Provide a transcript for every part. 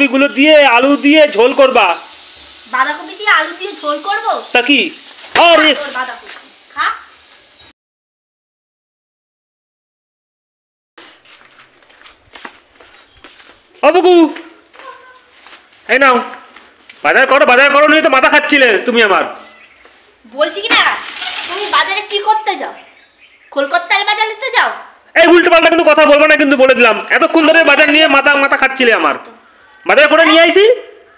কপিগুলো দিয়ে আলু দিয়ে ঝোল করবা। বাঁধাকপি দিয়ে আলু দিয়ে ঝোল করব? তা কি? আরে বাঁধাকপি খা। অবকু এই নাও বাজার করো নিয়ে তো মাথা খাচ্ছিলে তুমি আমার। বলছি কি না, তুমি বাজারে কি করতে যাও? কলকাতার বাজার নিতে যাও? এই উল্টো পাল্টা কিন্তু কথা বলবো না কিন্তু বলে দিলাম। এতক্ষণ ধরে বাজার নিয়ে মাথা খাচ্ছিলে আমার। বাজার করে নিয়ে আইছি,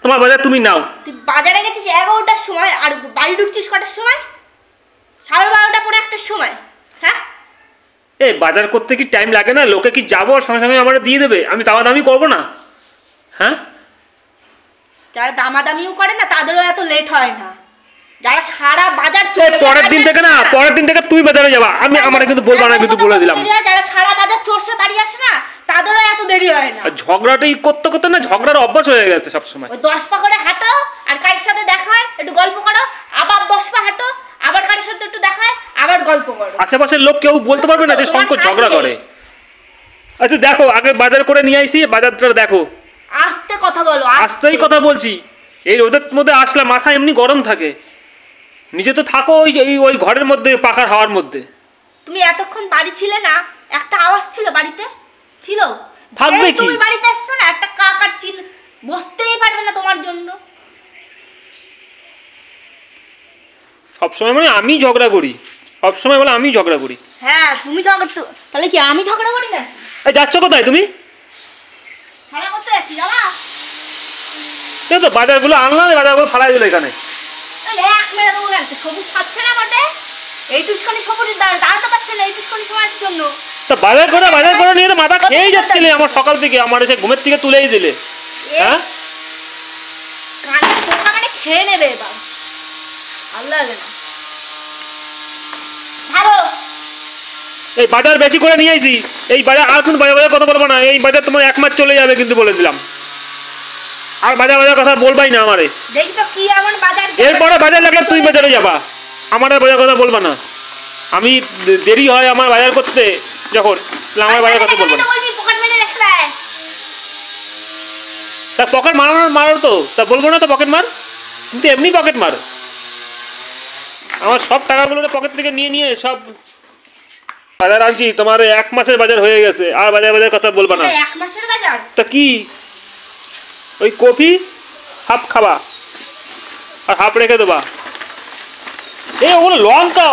তোমার বাজার তুমি নাও। তুই বাজারে গেছিস 11টার সময় আর বাড়ি ঢুকছিস কটার সময়? 12:30 পরে একটার সময়। হ্যাঁ এই বাজার করতে কি টাইম লাগে না? লোকে কি যাবো সঙ্গে সঙ্গে আমার দিয়ে দেবে? আমি দামাদামি করবো না? হ্যাঁ, যারা দামাদামিও করে না তাদেরও এত লেট হয় না। যারা সারা বাজার পরের দিন থেকে তুই বাজারে যাবা, আমি আমার কিন্তু বলবো না কিন্তু বলে দিলাম। যারা সারা বাজার চড়ছে বাড়ি আসে না তাদেরও এত দেরি হয় না। ঝগড়াটাই করতে করতে না ঝগড়ার অভ্যাস হয়ে গেছে সবসময়। ওই 10 পা করে হাঁটো আর কারোর সাথে দেখা হয় একটু গল্প করো, আবার 10 পা হাঁটো আবার কারোর সাথে একটু দেখা হয় আবার গল্প করো। আশেপাশের লোক কেউ বলতে পারবে না যে শঙ্কর ঝগড়া করে? আচ্ছা দেখো, আগে বাজার করে নিয়ে আইছি, বাজারটা দেখো। আস্তে কথা বলো। আস্তেই কথা বলছি। এই রোদের মধ্যে আসলে মাথা এমনি গরম থাকে। নিজে তো থাকো ওই ঘরের মধ্যে পাখার হাওয়ার মধ্যে। তুমি এতক্ষণ বাড়ি ছিলে না? একটা আওয়াজ ছিল বাড়িতে? ছিল? থাকবে কি? তুমি বাড়িতে আসছো না, একটা কাকার চিল বসতেই পারবে না তোমার জন্য। সবসময় মানে আমি ঝগড়া করি, সবসময় বলে আমি ঝগড়া করি। হ্যাঁ তুমি ঝগড়া, তাহলে কি আমি ঝগড়া করি না? এই যাচ্ছ কোথায় তুমি? খেলা করতে যাচ্ছি। যাবা? এই তো বাজারগুলো আনলাম, বাজারগুলো ফালাই দিল এখানে। এক মেরে দেবো কেন? সবুজ খাচ্ছে না বটে? এই টুসকানি সবুজ দাঁড়াতে পারছে না এই টুসকানি সময়ের জন্য। তা বাজার করে নিয়ে তো মাথা খেয়েই যাচ্ছিলে আমার সকাল থেকে, আমার এসে ঘুমের থেকে তুলেই দিলে। হ্যাঁ, কানে পোকা মানে খেয়ে নেবে এবার। আল্লাহ লাগে না। ধরো এই বাজার বেশি করে নিয়ে আইছি। এই বাজার আর কোন বাজার কথা বলবো না। এই বাজার তোমার 1 মাস চলে যাবে কিন্তু বলে দিলাম। আর বাজার কথা বলবাই না আমারে। দেখি তো কি এমন বাজার। এরপরে বাজার লাগলে তুই বাজারে যাবা, আমার আর বাজার কথা বলবা না। আমি দেরি হয় আমার বাজার করতে যখন, আমার বাজার কথা বলবো না। তা পকেট মারো তো, তা বলবো না তো পকেট মার। কিন্তু এমনি পকেট মার। আমার সব টাকাগুলো পকেট থেকে নিয়ে সব বাজার আনছি। তোমার 1 মাসের বাজার হয়ে গেছে, আর বাজার কথা বলবা না। 1 মাসের বাজার? তা কি, ওই কফি হাফ খাবা আর হাফ রেখে দেবা। এ ওগুলো লঙ্কা,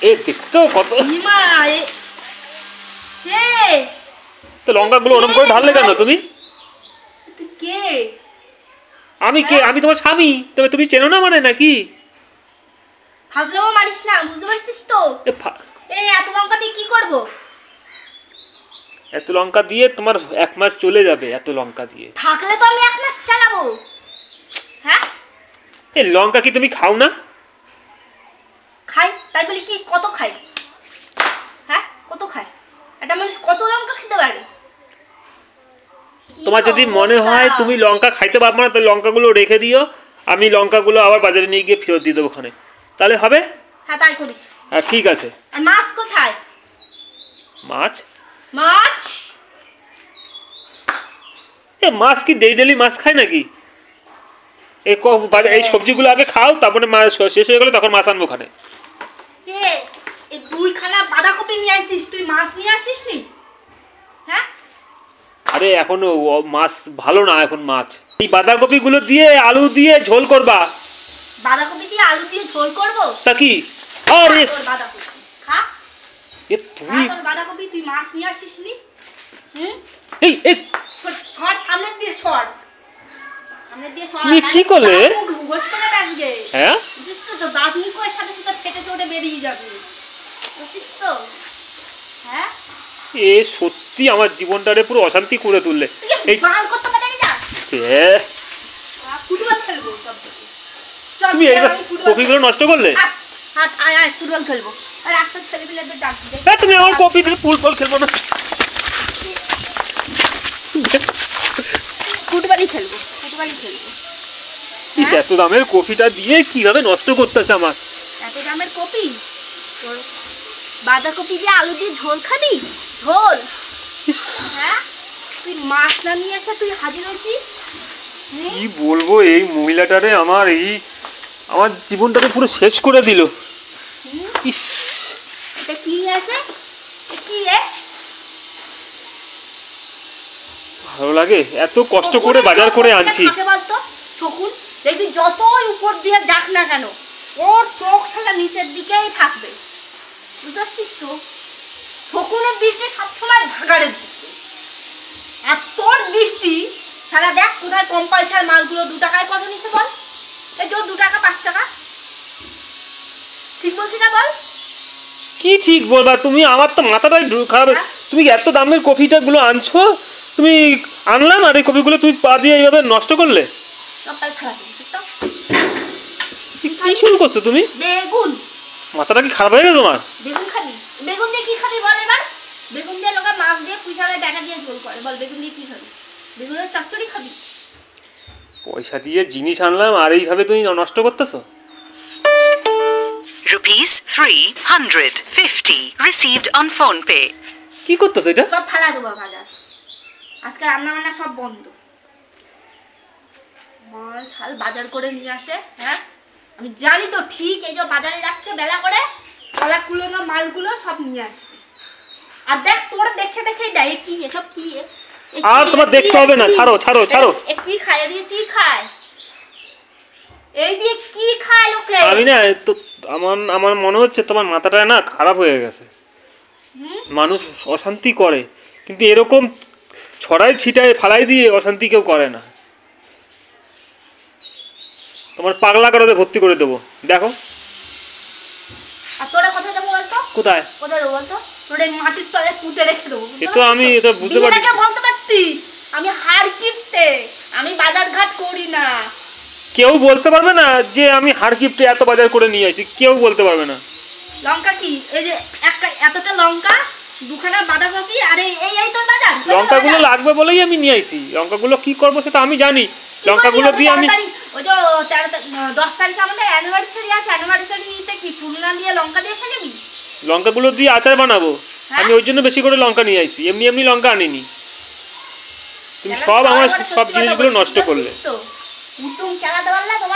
এ দেখতো কত। তো লঙ্কাগুলো ওরকম করে ঢাললে কেন তুমি? কে? আমি কে? আমি তোমার স্বামী। তবে তুমি চেনো না মানে নাকি? ফাজলামো মারিস না, বুঝতে পারছিস তো? এই এত লঙ্কা দিয়ে কি করব? এত লঙ্কা দিয়ে তোমার 1 মাস চলে যাবে। এত লঙ্কা দিয়ে থাকলে তো আমি 1 মাস চালাবো। হ্যাঁ, এই লঙ্কা কি তুমি খাও না? খাই, তাই বলি কি কত খাই? হ্যাঁ কত খাই? একটা মানুষ কত লঙ্কা খেতে পারে? তোমার যদি মনে হয় তুমি লঙ্কা খাইতে পারবে না, তাহলে লঙ্কাগুলো রেখে দিও। আমি লঙ্কাগুলো আবার বাজারে নিয়ে গিয়ে ফেরত দিয়ে দেবো ওখানে, তাহলে হবে? হ্যাঁ তাই করিস। হ্যাঁ ঠিক আছে। আর মাছ কোথায়? মাছ? মাছ কি ডেইলি মাছ খায় নাকি? এই সবজিগুলো আগে খাও, তারপরে মাছ শেষ হয়ে গেলে তখন মাছ আনবো ওখানে। এই 2খানা বাঁধাকপি নিয়ে আসিস, তুই মাছ নিয়ে আসিস নি? হ্যাঁ, আরে এখন মাছ ভালো না এখন মাছ। এই বাঁধাকপিগুলো দিয়ে আলু দিয়ে ঝোল করবা। বাঁধাকপি দিয়ে আলু দিয়ে ঝোল করব? তা কি? আরে বাঁধাকপি খা। তুমি বাঁধাকপি তুই মাছ নিয়ে আসিস নি? এই শর্ট সামনে দিয়ে শর্ট। তুমি কি করলে? ঘুষ করে ব্যাসগে। হ্যাঁ বুঝছিস তো, দাঁত মুখের সাথে সাথে ফেটে চড়ে বেরিয়ে যাবে। বুঝছিস তো? হ্যাঁ, এ সত্যি আমার জীবনটারে পুরো অশান্তি করে তুললে। এই বাল করতে পারি না। ফুটবল খেলবো সব। তুমি এই কপিগুলো নষ্ট করলে। আয় ফুটবল খেলবো। আর রাস্তার ছেলেপিলেদের ডাক দে। তুমি আমার কপি দিয়ে ফুটবল খেলবো না। ফুটবলই খেলবো। এত দামের কপিটা দিয়ে কিভাবে নষ্ট করতেছে আমার? এত দামের কপি? বাঁধাকপি দিয়ে আলু দিয়ে ঝোল খাবি? ঝোল? হ্যাঁ, তুই মাছ না নিয়ে এসে তুই হাজির হয়েছিস। কি বলবো এই মহিলাটারে, আমার জীবনটাকে পুরো শেষ করে দিল। ইস, এটা কি আছে? কি ভালো লাগে, এত কষ্ট করে বাজার করে আনছি। বলতো শকুন, দেখবি যতই উপর দিয়ে যাক না কেন ওর চোখ সারা নিচের দিকেই থাকবে, বুঝতে পারছিস তো? শকুনের দৃষ্টি সবসময় ভাগাড়ের দিকে, আর তোর দৃষ্টি সারা দেখ কোথায় কম পয়সার মালগুলো 2 টাকায় কত নিচ্ছে বল? এই যে 2 টাকা 5 টাকা, ঠিক বলছি না বল? কি ঠিক বলবা তুমি? আমার তো মাথাটাই খারাপ। তুমি এত দামের কফিটা গুলো আনছো, তুমি আনলাম আর এই কফিগুলো তুমি পা দিয়ে এইভাবে নষ্ট করলে। সবটাই খারাপ হয়েছে তো। কি শুরু করছো তুমি? বেগুন। মাথাটা কি খারাপ হয়ে গেছে তোমার? বেগুন খাবি? বেগুন দিয়ে কি খাবি বল এবার? বেগুন দিয়ে লোকে মাছ দিয়ে পুঁইশাকের ডাঁটা দিয়ে ঝোল করে, বল বেগুন দিয়ে কি খাবি? বেগুনের চচ্চড়ি খাবি? পয়সা দিয়ে জিনিস আনলাম আর এইভাবে তুমি নষ্ট করতেছো। Rupees 350 received on phone pay. কি করতেছো এটা? সব ফালা দেবো বাজার, আজকে রান্না বান্না সব বন্ধ। মাল ছাল বাজার করে নিয়ে আসে, হ্যাঁ আমি জানি তো ঠিক। এই যে বাজারে যাচ্ছে বেলা করে, কলা কুলোনো মালগুলো সব নিয়ে আসে। আর দেখ তোরা দেখে দেখেই দেয় কি এসব কি আর তোমার দেখতে হবে না, ছাড়ো ছাড়ো ছাড়ো। এ কি খায়? এই দিয়ে কি খায়? এই দিয়ে কি খায় লোকে? আমি না তো আমার মনে হচ্ছে তোমার মাথাটা না খারাপ হয়ে গেছে। মানুষ অশান্তি করে, কিন্তু এরকম ছড়াই ছিটায় ফালাই দিয়ে অশান্তি কেউ করে না। তোমার পাগলা কারোতে ভর্তি করে দেবো, দেখো। আর তোরা কোথায় যাবো বলতো? কোথায় কোথায় যাবো বলতো? তোরা এই মাটির তলে পুঁতে রেখে দেবো। এ তো আমি এটা বুঝতে পারছি। বলতে পারতিস আমি হাড় কিপটে, আমি বাজার ঘাট করি না। কেউ বলতে পারবে না যে আমি হাড় কিপটে এত বাজার করে নিয়ে আসি, কেউ বলতে পারবে না। লঙ্কা কি? এই যে একটা এতটা লঙ্কা, 2খানা বাঁধাকপি, আর এই তোর বাজার। লঙ্কাগুলো লাগবে বলেই আমি নিয়ে আইছি। লঙ্কাগুলো কি করবো সেটা আমি জানি। লঙ্কাগুলো দিয়ে আমি ওই যে 10 তারিখে আমাদের অ্যানিভার্সারি আছে, অ্যানিভার্সারিতে কি ফুলনা দিয়ে লঙ্কা দিয়ে সাজাবি? লঙ্কাগুলো দিয়ে আচার বানাবো। আমি ওই জন্য বেশি করে লঙ্কা নিয়ে আইছি, এমনি এমনি লঙ্কা আনিনি। তুমি সব আমার সব জিনিসগুলো নষ্ট করলে। উত্তম খেলা দেওয়ার না তোমার।